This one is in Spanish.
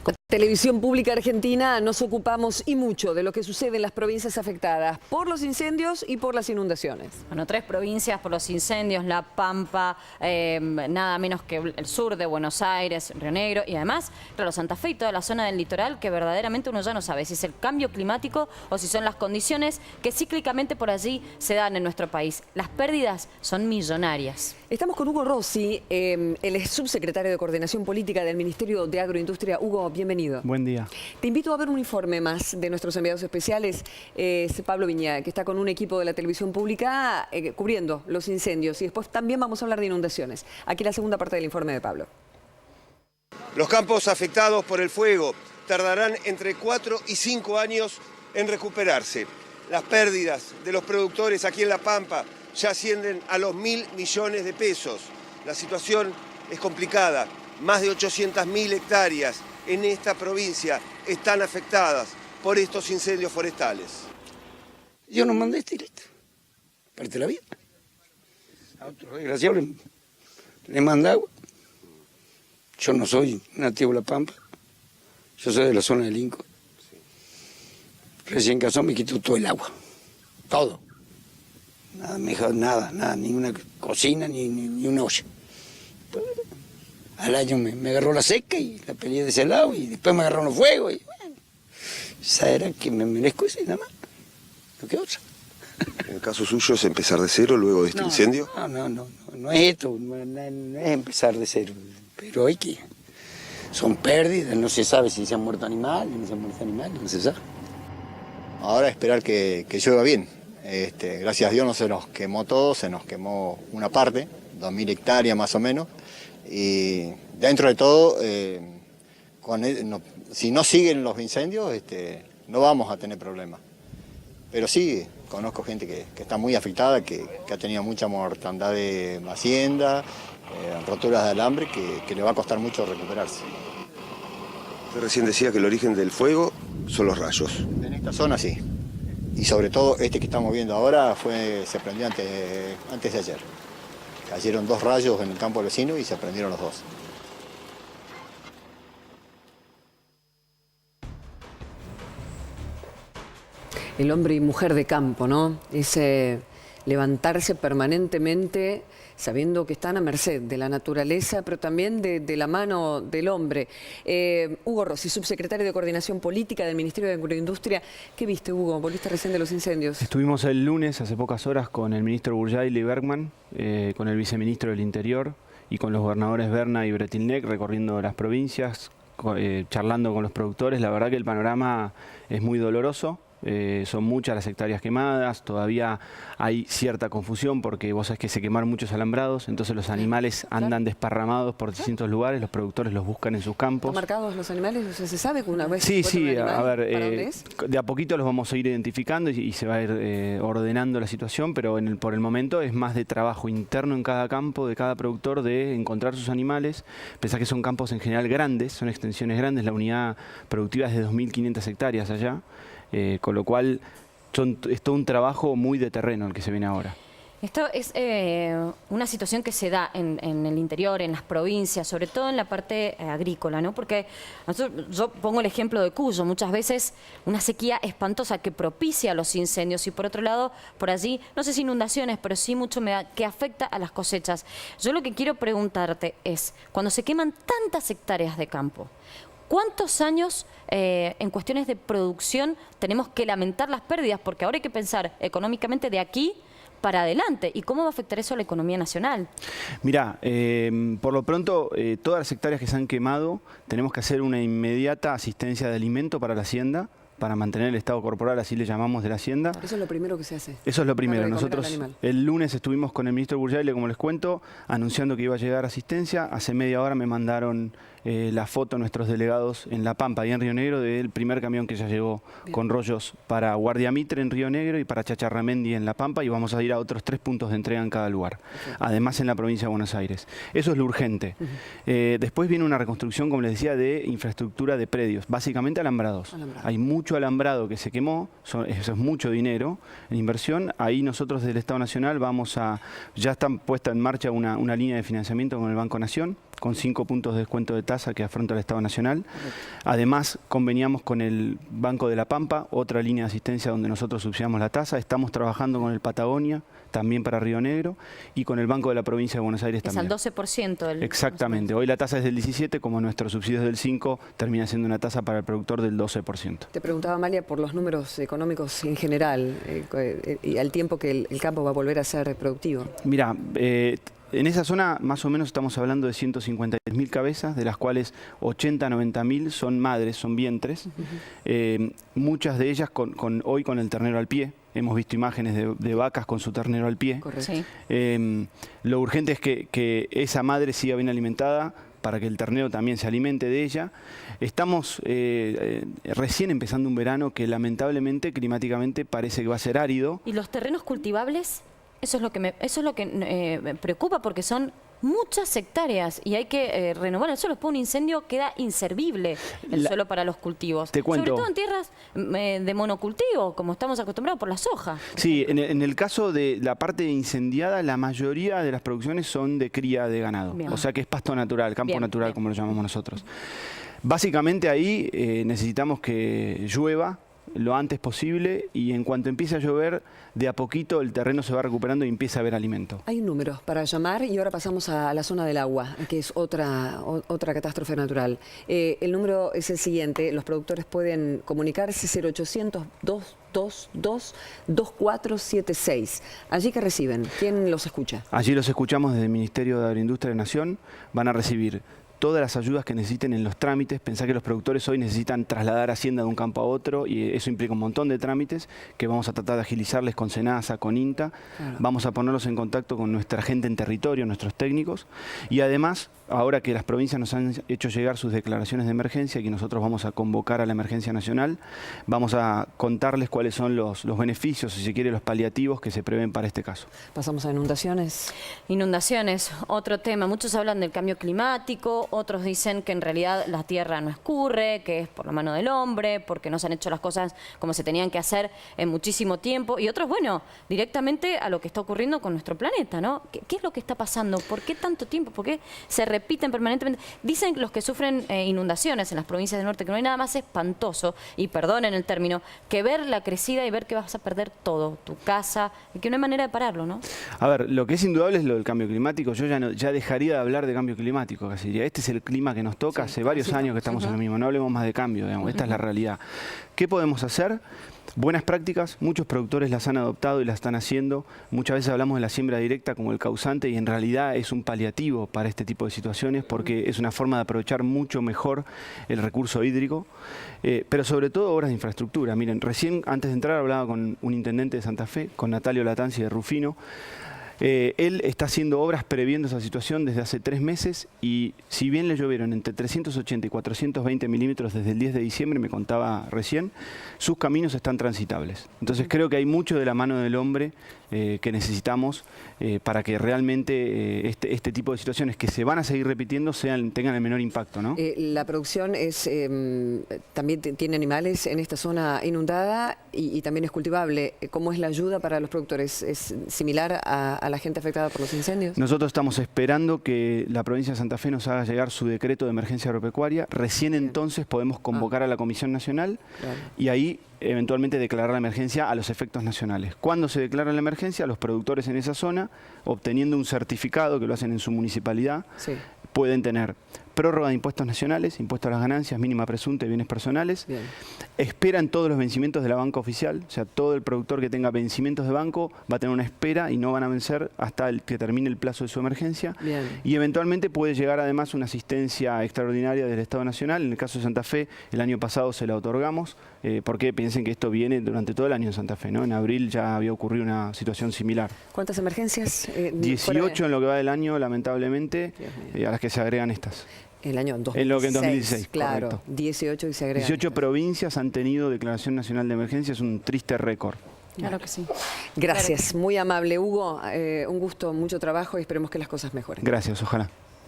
Con Televisión Pública Argentina nos ocupamos y mucho de lo que sucede en las provincias afectadas por los incendios y por las inundaciones. Bueno, 3 provincias por los incendios: La Pampa, nada menos que el sur de Buenos Aires, Río Negro y además, claro, Santa Fe y toda la zona del litoral, que verdaderamente uno ya no sabe si es el cambio climático o si son las condiciones que cíclicamente por allí se dan en nuestro país. Las pérdidas son millonarias. Estamos con Hugo Rossi, él es subsecretario de Coordinación Política del Ministerio de Agroindustria. Hugo, bienvenido. Buen día. Te invito a ver un informe más de nuestros enviados especiales, Pablo Viña, que está con un equipo de la televisión pública cubriendo los incendios, y después también vamos a hablar de inundaciones. Aquí la segunda parte del informe de Pablo. Los campos afectados por el fuego tardarán entre 4 y 5 años en recuperarse. Las pérdidas de los productores aquí en La Pampa ya ascienden a los 1.000 millones de pesos. La situación es complicada. Más de 800.000 hectáreas en esta provincia están afectadas por estos incendios forestales. Yo no mandé esto, parte de la vida. A otro desgraciado le manda agua. Yo no soy nativo de La Pampa, yo soy de la zona del Inco. Recién casado me quitó todo el agua, todo. Nada, me dejó nada, ni una cocina, ni una olla. Pues, al año me agarró la seca y la peleé de ese lado, y después me agarró los fuegos. Y bueno, esa era que me merezco eso y nada más, no que otra. ¿En el caso suyo es empezar de cero luego de este incendio? No es esto, no es empezar de cero, pero hay que... Son pérdidas, no se sabe si se han muerto animales, no se sabe. Ahora esperar que llueva bien. Gracias a Dios no se nos quemó todo, se nos quemó una parte, 2.000 hectáreas más o menos. Y dentro de todo, si no siguen los incendios, no vamos a tener problemas. Pero sí, conozco gente que está muy afectada, que ha tenido mucha mortandad de hacienda, roturas de alambre, que le va a costar mucho recuperarse. Usted recién decía que el origen del fuego son los rayos. En esta zona sí. Y sobre todo este que estamos viendo ahora se prendió antes de ayer. Cayeron 2 rayos en el campo vecino y se prendieron los 2. El hombre y mujer de campo, ¿no? Ese levantarse permanentemente sabiendo que están a merced de la naturaleza, pero también de la mano del hombre. Hugo Rossi, subsecretario de Coordinación Política del Ministerio de Agroindustria. ¿Qué viste, Hugo? ¿Volviste recién de los incendios? Estuvimos el lunes, hace pocas horas, con el ministro Burjail y Bergman, con el viceministro del Interior y con los gobernadores Berna y Bretilnec, recorriendo las provincias, charlando con los productores. La verdad que el panorama es muy doloroso. Son muchas las hectáreas quemadas, todavía hay cierta confusión porque vos sabés que se quemaron muchos alambrados, entonces los animales andan desparramados por distintos lugares, los productores los buscan en sus campos. ¿Están marcados los animales? O sea, ¿se sabe que una vez Sí, a ver, ¿para dónde es? De a poquito los vamos a ir identificando y se va a ir ordenando la situación, pero por el momento es más de trabajo interno en cada campo, de cada productor, de encontrar sus animales. Pensá que son campos en general grandes, son extensiones grandes, la unidad productiva es de 2.500 hectáreas allá. Con lo cual es todo un trabajo muy de terreno el que se viene ahora. Esto es una situación que se da en el interior, en las provincias, sobre todo en la parte agrícola, ¿no? Porque yo pongo el ejemplo de Cuyo, muchas veces una sequía espantosa que propicia los incendios y por otro lado, por allí, no sé si inundaciones, pero sí mucha humedad que afecta a las cosechas. Yo lo que quiero preguntarte es, cuando se queman tantas hectáreas de campo, ¿cuántos años en cuestiones de producción tenemos que lamentar las pérdidas? Porque ahora hay que pensar económicamente de aquí para adelante. ¿Y cómo va a afectar eso a la economía nacional? Mirá, por lo pronto, todas las hectáreas que se han quemado, tenemos que hacer una inmediata asistencia de alimento para la hacienda, para mantener el estado corporal, así le llamamos, de la hacienda. Eso es lo primero que se hace. Eso es lo primero. Nosotros el lunes estuvimos con el ministro Burjail, como les cuento, anunciando que iba a llegar asistencia. Hace media hora me mandaron la foto nuestros delegados en La Pampa y en Río Negro del primer camión que ya llegó con rollos para Guardia Mitre en Río Negro y para Chacharramendi en La Pampa, y vamos a ir a otros 3 puntos de entrega en cada lugar. Además en la provincia de Buenos Aires. Eso es lo urgente. Después viene una reconstrucción, como les decía, de infraestructura de predios, básicamente alambrados. Hay mucho alambrado que se quemó, eso es mucho dinero en inversión. Ahí nosotros desde el Estado Nacional ya está puesta en marcha una línea de financiamiento con el Banco Nación, con 5 puntos de descuento de tasa que afronta el Estado Nacional. Además, conveniamos con el Banco de la Pampa, otra línea de asistencia donde nosotros subsidiamos la tasa. Estamos trabajando con el Patagonia, también para Río Negro, y con el Banco de la Provincia de Buenos Aires Es también. al 12%. Exactamente. Hoy la tasa es del 17%, como nuestro subsidio es del 5%, termina siendo una tasa para el productor del 12%. Te preguntaba, Amalia, por los números económicos en general y al tiempo que el campo va a volver a ser productivo. Mira, en esa zona más o menos estamos hablando de 150.000 cabezas, de las cuales 80, 90.000 son madres, son vientres. Muchas de ellas hoy con el ternero al pie. Hemos visto imágenes de vacas con su ternero al pie. Correcto. Sí. Lo urgente es que esa madre siga bien alimentada para que el ternero también se alimente de ella. Estamos recién empezando un verano que lamentablemente climáticamente parece que va a ser árido. ¿Y los terrenos cultivables? Eso es lo que me preocupa, porque son muchas hectáreas y hay que renovar el suelo. Después de un incendio queda inservible el suelo para los cultivos. Te cuento. Sobre todo en tierras de monocultivo, como estamos acostumbrados por la soja. Sí, en el caso de la parte incendiada, la mayoría de las producciones son de cría de ganado. Bien. O sea que es pasto natural, campo Bien, natural, bien. como lo llamamos nosotros. Básicamente ahí necesitamos que llueva lo antes posible, y en cuanto empiece a llover, de a poquito el terreno se va recuperando y empieza a haber alimento. Hay números para llamar y ahora pasamos a la zona del agua, que es otra catástrofe natural. El número es el siguiente: los productores pueden comunicarse 0800 222 2476. ¿Allí que reciben? ¿Quién los escucha? Allí los escuchamos desde el Ministerio de Agroindustria de Nación. Van a recibir todas las ayudas que necesiten en los trámites. Pensá que los productores hoy necesitan trasladar hacienda de un campo a otro, y eso implica un montón de trámites que vamos a tratar de agilizarles con SENASA, con INTA. Claro. Vamos a ponerlos en contacto con nuestra gente en territorio, nuestros técnicos, y además, ahora que las provincias nos han hecho llegar sus declaraciones de emergencia y que nosotros vamos a convocar a la emergencia nacional, vamos a contarles cuáles son los beneficios, si se quiere, los paliativos que se prevén para este caso. Pasamos a inundaciones. Inundaciones, otro tema. Muchos hablan del cambio climático, otros dicen que en realidad la tierra no escurre, que es por la mano del hombre, porque no se han hecho las cosas como se tenían que hacer en muchísimo tiempo. Y otros, bueno, directamente a lo que está ocurriendo con nuestro planeta, ¿no? ¿Qué es lo que está pasando? ¿Por qué tanto tiempo? ¿Por qué se repiten permanentemente? Dicen los que sufren inundaciones en las provincias del norte que no hay nada más espantoso, y perdonen el término, que ver la crecida y ver que vas a perder todo, tu casa, y que no hay manera de pararlo, ¿no? A ver, lo que es indudable es lo del cambio climático. Yo ya dejaría de hablar de cambio climático, casi diría. Este es el clima que nos toca, hace varios años que estamos en lo mismo. No hablemos más de cambio, digamos. Esta es la realidad. ¿Qué podemos hacer? Buenas prácticas, muchos productores las han adoptado y las están haciendo. Muchas veces hablamos de la siembra directa como el causante, y en realidad es un paliativo para este tipo de situaciones, porque es una forma de aprovechar mucho mejor el recurso hídrico, pero sobre todo obras de infraestructura. Miren, recién antes de entrar hablaba con un intendente de Santa Fe, con Natalio Latanzi de Rufino. Él está haciendo obras previendo esa situación desde hace 3 meses, y si bien le llovieron entre 380 y 420 milímetros desde el 10 de diciembre, me contaba recién, sus caminos están transitables. Entonces creo que hay mucho de la mano del hombre que necesitamos para que realmente este tipo de situaciones que se van a seguir repitiendo tengan el menor impacto, ¿no? La producción es también tiene animales en esta zona inundada y también es cultivable. ¿Cómo es la ayuda para los productores? ¿Es similar a la gente afectada por los incendios? Nosotros estamos esperando que la provincia de Santa Fe nos haga llegar su decreto de emergencia agropecuaria. Recién entonces podemos convocar a la Comisión Nacional, Claro. y ahí eventualmente declarar la emergencia a los efectos nacionales. ¿Cuándo se declara la emergencia? Los productores en esa zona, obteniendo un certificado que lo hacen en su municipalidad, Sí. pueden tener prórroga de impuestos nacionales, impuesto a las ganancias, mínima presunta y bienes personales. Bien. Esperan todos los vencimientos de la banca oficial, o sea, todo el productor que tenga vencimientos de banco va a tener una espera y no van a vencer hasta que termine el plazo de su emergencia. Bien. Y eventualmente puede llegar además una asistencia extraordinaria del Estado Nacional. En el caso de Santa Fe, el año pasado se la otorgamos, porque piensen que esto viene durante todo el año en Santa Fe, ¿no? En abril ya había ocurrido una situación similar. ¿Cuántas emergencias? 18 en lo que va del año, lamentablemente, Dios mío. a las que se agregan estas. El año 2016. En lo que en 2016, claro. correcto. 18 y se agrega. 18 provincias han tenido declaración nacional de emergencia, es un triste récord. Claro que sí. Gracias, muy amable Hugo. Un gusto, mucho trabajo y esperemos que las cosas mejoren. Gracias, ojalá.